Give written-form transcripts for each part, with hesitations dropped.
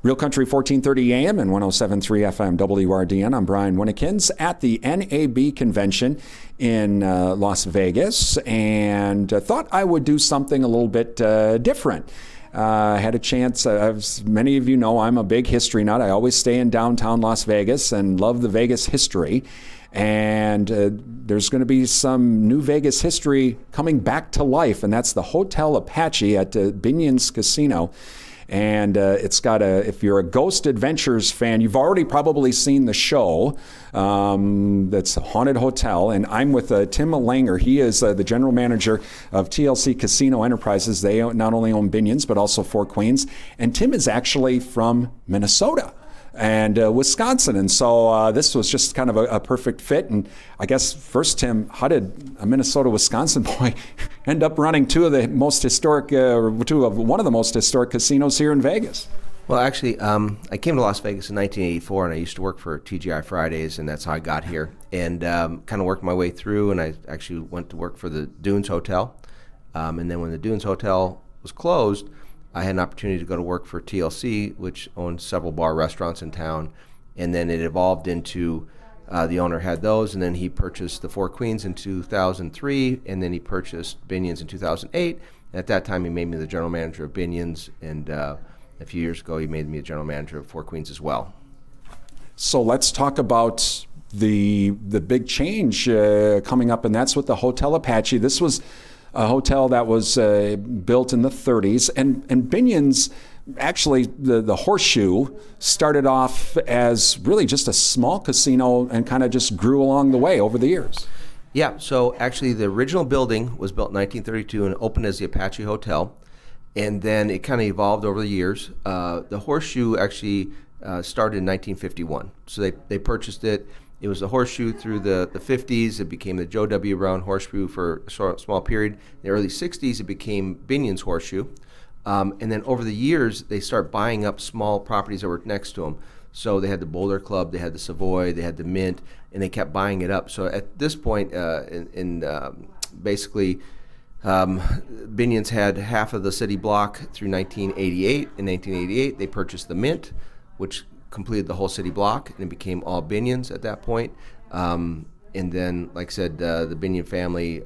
Real Country 1430 AM and 107.3 FM WRDN. I'm Brian Winnikins at the NAB convention in Las Vegas, and thought I would do something a little bit different. I had a chance, as many of you know, I'm a big history nut. I always stay in downtown Las Vegas and love the Vegas history. And there's going to be some new Vegas history coming back to life, and that's the Hotel Apache at Binion's Casino. And it's got if you're a Ghost Adventures fan, you've already probably seen the show. That's Haunted Hotel. And I'm with Tim Langer. He is the general manager of TLC Casino Enterprises. They not only own Binion's, but also Four Queens. And Tim is actually from Minnesota and Wisconsin. And so this was just kind of a perfect fit. And I guess first, Tim, how did a Minnesota, Wisconsin boy end up running one of the most historic casinos here in Vegas? Well, actually, I came to Las Vegas in 1984, and I used to work for TGI Fridays, and that's how I got here. And kind of worked my way through, and I actually went to work for the Dunes Hotel. And then when the Dunes Hotel was closed, I had an opportunity to go to work for TLC, which owns several bar restaurants in town. And then it evolved into the owner had those, and then he purchased the Four Queens in 2003, and then he purchased Binion's in 2008. And at that time, he made me the general manager of Binion's, and a few years ago, he made me the general manager of Four Queens as well. So let's talk about the big change coming up, and that's with the Hotel Apache. This was a hotel that was built in the 30s, and Binion's, actually the Horseshoe, started off as really just a small casino and kind of just grew along the way over the years. Yeah, so actually the original building was built in 1932 and opened as the Apache Hotel, and then it kind of evolved over the years. The Horseshoe actually started in 1951, so they purchased it. It was the Horseshoe through the 50s. It became the Joe W. Brown Horseshoe for a small period. In the early 60s, it became Binion's Horseshoe. And then over the years, they start buying up small properties that were next to them. So they had the Boulder Club, they had the Savoy, they had the Mint, and they kept buying it up. So at this point, basically, Binion's had half of the city block through 1988. In 1988, they purchased the Mint, which completed the whole city block, and it became all Binion's at that point. And then, like I said, the Binion family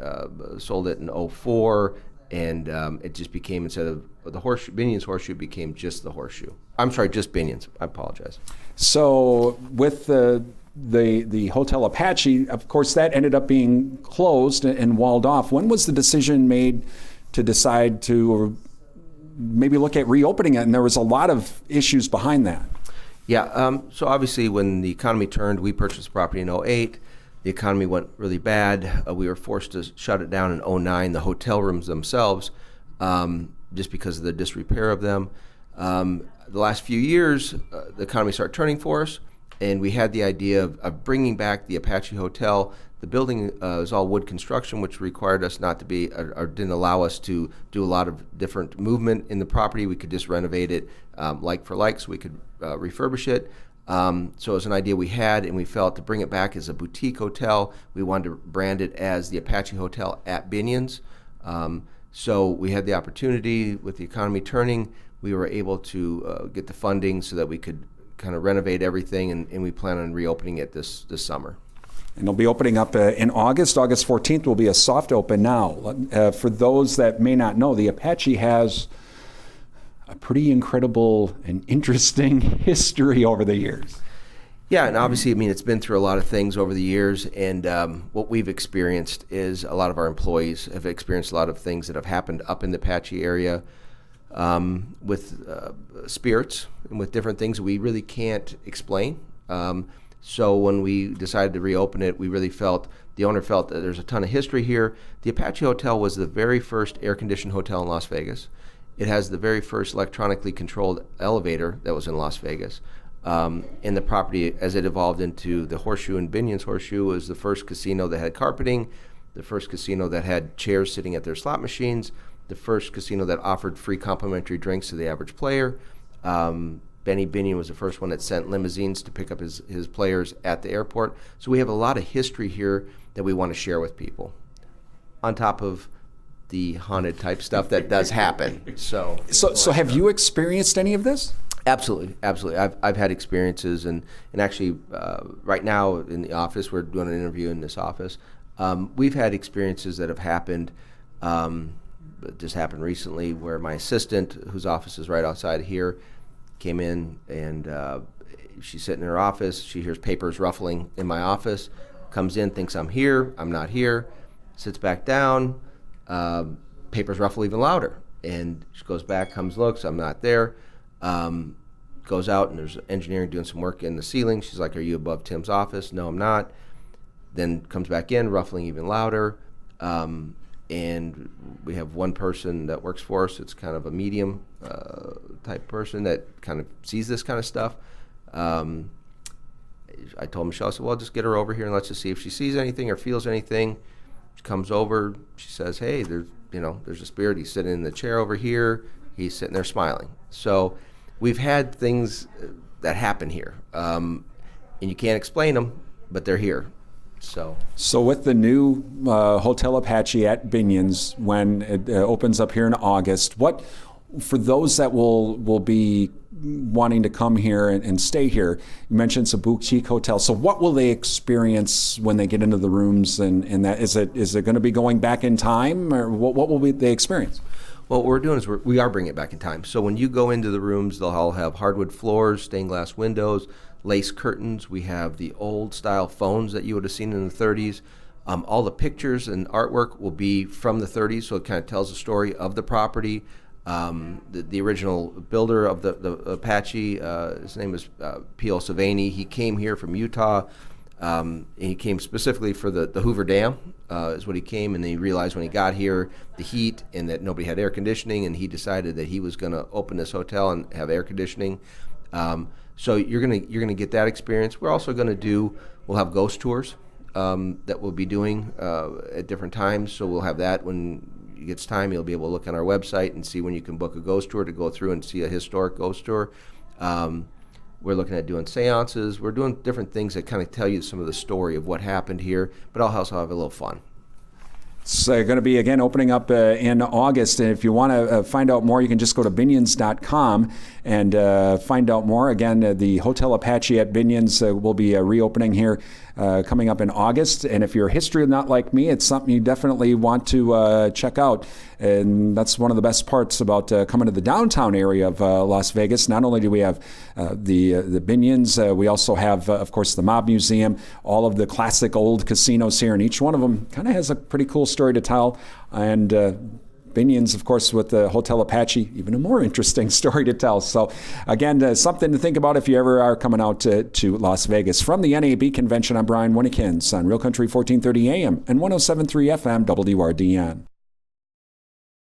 sold it in 2004, and it just became, instead of the Horseshoe, Binion's Horseshoe became just the Horseshoe. I'm sorry, just Binion's. I apologize. So with the Hotel Apache, of course, that ended up being closed and walled off. When was the decision made to decide to maybe look at reopening it? And there was a lot of issues behind that. Yeah, so obviously when the economy turned, we purchased the property in 2008. The economy went really bad. We were forced to shut it down in 2009, the hotel rooms themselves, just because of the disrepair of them. The last few years, the economy started turning for us, and we had the idea of bringing back the Apache Hotel. The building is all wood construction, which required us not to be, or didn't allow us to do a lot of different movement in the property. We could just renovate it like for like, so we could refurbish it. So it was an idea we had, and we felt to bring it back as a boutique hotel, we wanted to brand it as the Apache Hotel at Binion's. So we had the opportunity with the economy turning. We were able to get the funding so that we could kind of renovate everything, and we plan on reopening it this summer. And it'll be opening up in August. August 14th will be a soft open now. For those that may not know, the Apache has a pretty incredible and interesting history over the years. Yeah, and obviously, I mean, it's been through a lot of things over the years, and what we've experienced is a lot of our employees have experienced a lot of things that have happened up in the Apache area with spirits and with different things we really can't explain. So when we decided to reopen it, we really felt, the owner felt that there's a ton of history here. The Apache Hotel was the very first air-conditioned hotel in Las Vegas. It has the very first electronically controlled elevator that was in Las Vegas. And the property, as it evolved into the Horseshoe and Binion's Horseshoe, was the first casino that had carpeting, the first casino that had chairs sitting at their slot machines, the first casino that offered free complimentary drinks to the average player. Benny Binion was the first one that sent limousines to pick up his players at the airport. So we have a lot of history here that we want to share with people, on top of the haunted type stuff that does happen. So have you experienced any of this? Absolutely, absolutely. I've had experiences, and actually, right now in the office, we're doing an interview in this office. We've had experiences that have happened. It just happened recently, where my assistant, whose office is right outside here, came in, and she's sitting in her office. She hears papers ruffling in my office. Comes in, thinks I'm here. I'm not here. Sits back down. Papers ruffle even louder, and she goes back, comes, looks. I'm not there. Goes out, and there's engineering doing some work in the ceiling. She's like, "Are you above Tim's office?" "No, I'm not." Then comes back in, ruffling even louder. And we have one person that works for us. It's kind of a medium type person that kind of sees this kind of stuff. I told Michelle, I said, "Well, just get her over here and let's just see if she sees anything or feels anything." She comes over. She says, "Hey, there's a spirit. He's sitting in the chair over here. He's sitting there smiling." So we've had things that happen here, and you can't explain them, but they're here. So with the new Hotel Apache at Binion's, when it opens up here in August, what, for those that will be wanting to come here and stay here, you mentioned it's a boutique hotel. So what will they experience when they get into the rooms, and that is it going to be going back in time, or what will they experience? Well, what we're doing is we are bringing it back in time. So when you go into the rooms, they'll all have hardwood floors, stained glass windows, lace curtains. We have the old style phones that you would have seen in the 30s. All the pictures and artwork will be from the 30s, so it kind of tells the story of the property. The original builder of the Apache, his name is P.O. Savani. He came here from Utah. He came specifically for the Hoover Dam, is what he came, and then he realized when he got here the heat and that nobody had air conditioning, and he decided that he was going to open this hotel and have air conditioning. So you're gonna get that experience. We're also we'll have ghost tours that we'll be doing at different times. So we'll have that when it gets time. You'll be able to look on our website and see when you can book a ghost tour to go through and see a historic ghost tour. We're looking at doing seances. We're doing different things that kind of tell you some of the story of what happened here, but I'll also have a little fun. It's going to be, again, opening up in August. And if you want to find out more, you can just go to binions.com and find out more. Again, the Hotel Apache at Binion's will be reopening here coming up in August. And if you're a history not like me, it's something you definitely want to check out. And that's one of the best parts about coming to the downtown area of Las Vegas. Not only do we have the Binions, we also have, of course, the Mob Museum, all of the classic old casinos here, and each one of them kind of has a pretty cool story to tell. And Binion's, of course, with the Hotel Apache, even a more interesting story to tell. So, again, something to think about if you ever are coming out to Las Vegas. From the NAB convention, I'm Brian Winnikins on Real Country 1430 AM and 107.3 FM WRDN.